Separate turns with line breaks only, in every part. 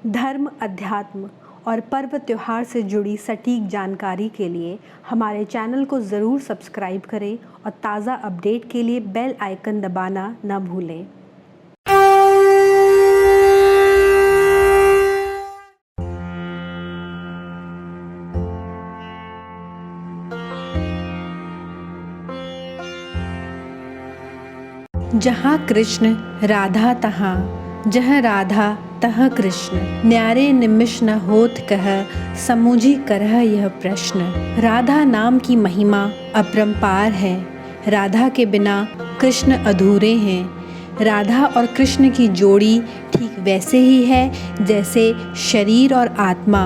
धर्म, अध्यात्म और पर्व त्योहार से जुड़ी सटीक जानकारी के लिए हमारे चैनल को ज़रूर सब्सक्राइब करें और ताज़ा अपडेट के लिए बेल आइकन दबाना न भूलें। जहाँ कृष्ण राधा तहाँ, जहाँ राधा तह कृष्ण, न्यारे निमिष न होत कह, समूझी करह यह प्रश्न। राधा नाम की महिमा अपरंपार है, राधा के बिना कृष्ण अधूरे हैं। राधा और कृष्ण की जोड़ी ठीक वैसे ही है जैसे शरीर और आत्मा,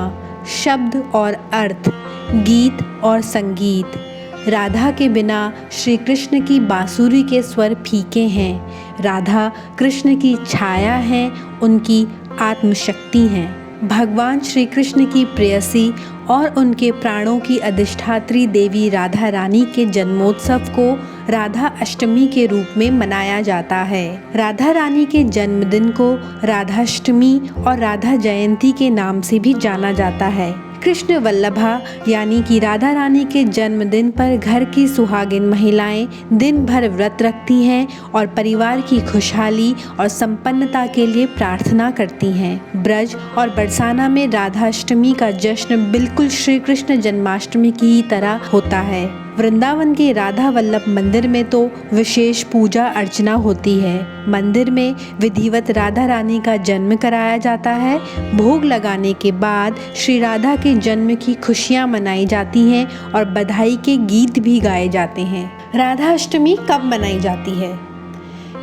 शब्द और अर्थ, गीत और संगीत। राधा के बिना श्री कृष्ण की बांसुरी के स्वर फीके हैं। राधा कृष्ण की छाया है, उनकी आत्मशक्ति हैं। भगवान श्री कृष्ण की प्रेयसी और उनके प्राणों की अधिष्ठात्री देवी राधा रानी के जन्मोत्सव को राधा अष्टमी के रूप में मनाया जाता है। राधा रानी के जन्मदिन को राधाष्टमी और राधा जयंती के नाम से भी जाना जाता है। कृष्ण वल्लभा यानी कि राधा रानी के जन्मदिन पर घर की सुहागिन महिलाएं दिन भर व्रत रखती हैं और परिवार की खुशहाली और संपन्नता के लिए प्रार्थना करती हैं। ब्रज और बरसाना में राधाष्टमी का जश्न बिल्कुल श्री कृष्ण जन्माष्टमी की ही तरह होता है। वृंदावन के राधा वल्लभ मंदिर में तो विशेष पूजा अर्चना होती है। मंदिर में विधिवत राधा रानी का जन्म कराया जाता है। भोग लगाने के बाद श्री राधा के जन्म की खुशियां मनाई जाती हैं और बधाई के गीत भी गाए जाते हैं। राधा अष्टमी कब मनाई जाती है?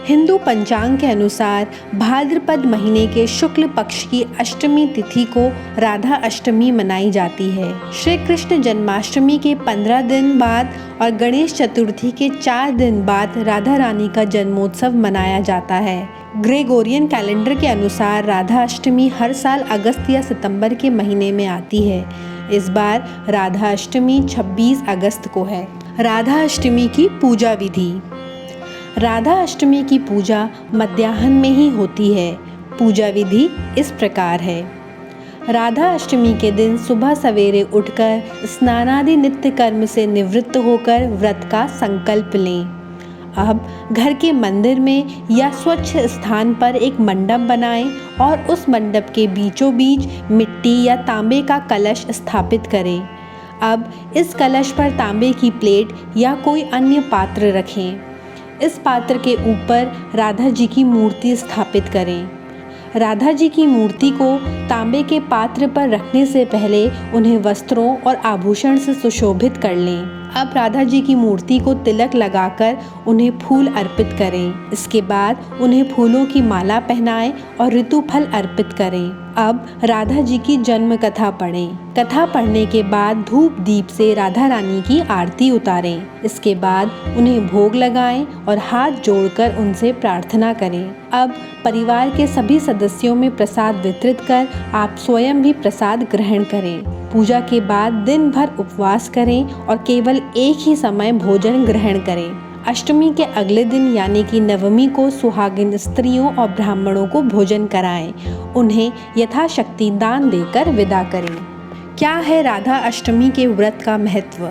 हिंदू पंचांग के अनुसार भाद्रपद महीने के शुक्ल पक्ष की अष्टमी तिथि को राधा अष्टमी मनाई जाती है। श्री कृष्ण जन्माष्टमी के 15 दिन बाद और गणेश चतुर्थी के 4 दिन बाद राधा रानी का जन्मोत्सव मनाया जाता है। ग्रेगोरियन कैलेंडर के अनुसार राधा अष्टमी हर साल अगस्त या सितंबर के महीने में आती है। इस बार राधा अष्टमी 26 अगस्त को है। राधा अष्टमी की पूजा विधि। राधा अष्टमी की पूजा मध्याह्न में ही होती है। पूजा विधि इस प्रकार है। राधा अष्टमी के दिन सुबह सवेरे उठकर स्नानादि नित्य कर्म से निवृत्त होकर व्रत का संकल्प लें। अब घर के मंदिर में या स्वच्छ स्थान पर एक मंडप बनाएं और उस मंडप के बीचों बीच मिट्टी या तांबे का कलश स्थापित करें। अब इस कलश पर तांबे की प्लेट या कोई अन्य पात्र रखें। इस पात्र के ऊपर राधा जी की मूर्ति स्थापित करें। राधा जी की मूर्ति को तांबे के पात्र पर रखने से पहले उन्हें वस्त्रों और आभूषण से सुशोभित कर लें। अब राधा जी की मूर्ति को तिलक लगाकर उन्हें फूल अर्पित करें। इसके बाद उन्हें फूलों की माला पहनाएं और ऋतुफल अर्पित करें। अब राधा जी की जन्म कथा पढ़ें। कथा पढ़ने के बाद धूप दीप से राधा रानी की आरती उतारें। इसके बाद उन्हें भोग लगाएं और हाथ जोड़कर उनसे प्रार्थना करें। अब परिवार के सभी सदस्यों में प्रसाद वितरित कर आप स्वयं भी प्रसाद ग्रहण करें। पूजा के बाद दिन भर उपवास करें और केवल एक ही समय भोजन ग्रहण करें। अष्टमी के अगले दिन यानी कि नवमी को सुहागिन स्त्रियों और ब्राह्मणों को भोजन कराएं। उन्हें यथाशक्ति दान देकर विदा करें। क्या है राधा अष्टमी के व्रत का महत्व?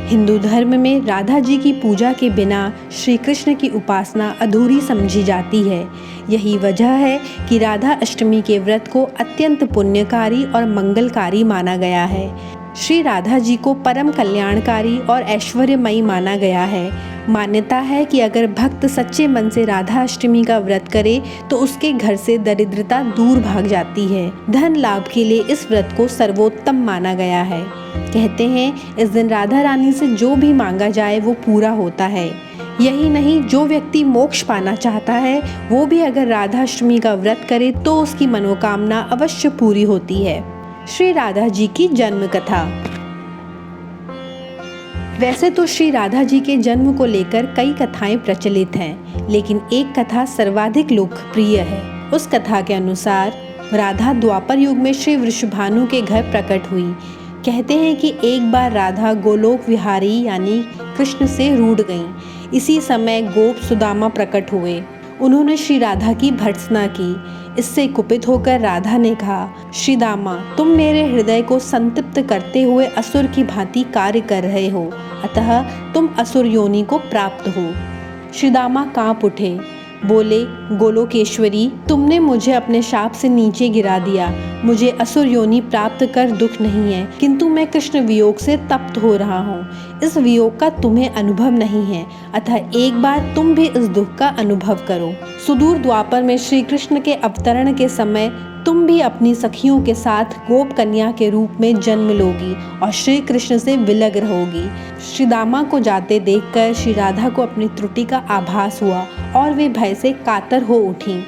हिंदू धर्म में राधा जी की पूजा के बिना श्री कृष्ण की उपासना अधूरी समझी जाती है। यही वजह है कि राधा अष्टमी के व्रत को अत्यंत पुण्यकारी और मंगलकारी माना गया है। श्री राधा जी को परम कल्याणकारी और ऐश्वर्यमयी माना गया है। मान्यता है कि अगर भक्त सच्चे मन से राधा अष्टमी का व्रत करे तो उसके घर से दरिद्रता दूर भाग जाती है। धन लाभ के लिए इस व्रत को सर्वोत्तम माना गया है। कहते हैं इस दिन राधा रानी से जो भी मांगा जाए वो पूरा होता है। यही नहीं, जो व्यक्ति मोक्ष पाना चाहता है वो भी अगर राधा अष्टमी का व्रत करे तो उसकी मनोकामना अवश्य पूरी होती है। श्री राधा जी की जन्म कथा। वैसे तो श्री राधा जी के जन्म को लेकर कई कथाएं प्रचलित हैं, लेकिन एक कथा सर्वाधिक लोकप्रिय है। उस कथा के अनुसार राधा द्वापर युग में श्री वृषभानु के घर प्रकट हुई। कहते हैं कि एक बार राधा गोलोक विहारी यानी कृष्ण से रूठ गईं। इसी समय गोप सुदामा प्रकट हुए। उन्होंने श्री राधा की भर्त्सना की। इससे कुपित होकर राधा ने कहा, श्री दामा, तुम मेरे हृदय को संतृप्त करते हुए असुर की भांति कार्य कर रहे हो, अतः तुम असुर योनि को प्राप्त हो। श्री दामा कांप उठे, बोले, गोलोकेश्वरी, तुमने मुझे अपने शाप से नीचे गिरा दिया। मुझे असुर योनि प्राप्त कर दुख नहीं है, किंतु मैं कृष्ण वियोग से तप्त हो रहा हूँ। इस वियोग का तुम्हें अनुभव नहीं है, अतः एक बार तुम भी इस दुख का अनुभव करो। सुदूर द्वापर में श्री कृष्ण के अवतरण के समय तुम भी अपनी सखियों के साथ गोप कन्या के रूप में जन्म लोगी और श्री कृष्ण से विलग रहोगी। श्री दामा को जाते देखकर श्री राधा को अपनी त्रुटि का आभास हुआ और वे भय से कातर हो उठीं।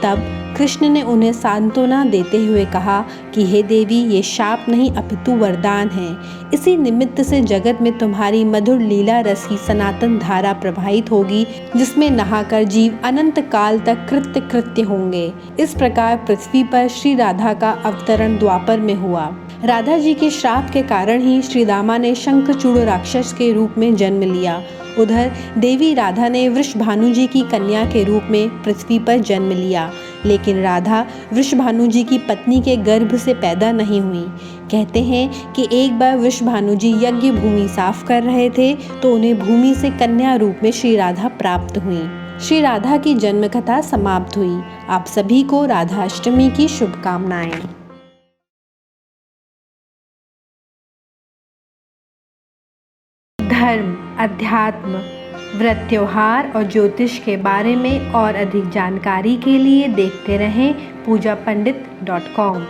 तब कृष्ण ने उन्हें सांत्वना देते हुए कहा कि हे देवी, ये शाप नहीं अपितु वरदान है। इसी निमित्त से जगत में तुम्हारी मधुर लीला रस की सनातन धारा प्रवाहित होगी, जिसमें नहाकर जीव अनंत काल तक कृत्य कृत्य होंगे। इस प्रकार पृथ्वी पर श्री राधा का अवतरण द्वापर में हुआ। राधा जी के श्राप के कारण ही श्री दामा ने शंखचूड़ राक्षस के रूप में जन्म लिया। उधर देवी राधा ने वृषभानु जी की कन्या के रूप में पृथ्वी पर जन्म लिया, लेकिन राधा वृषभानु जी की पत्नी के गर्भ से पैदा नहीं हुई। कहते हैं कि एक बार वृषभानु जी यज्ञ भूमि साफ कर रहे थे तो उन्हें भूमि से कन्या रूप में श्री राधा प्राप्त हुई। श्री राधा की जन्म कथा समाप्त हुई। आप सभी को राधाष्टमी की शुभकामनाएं। धर्म, अध्यात्म, व्रत, त्योहार और ज्योतिष के बारे में और अधिक जानकारी के लिए देखते रहें पूजापंडित.com।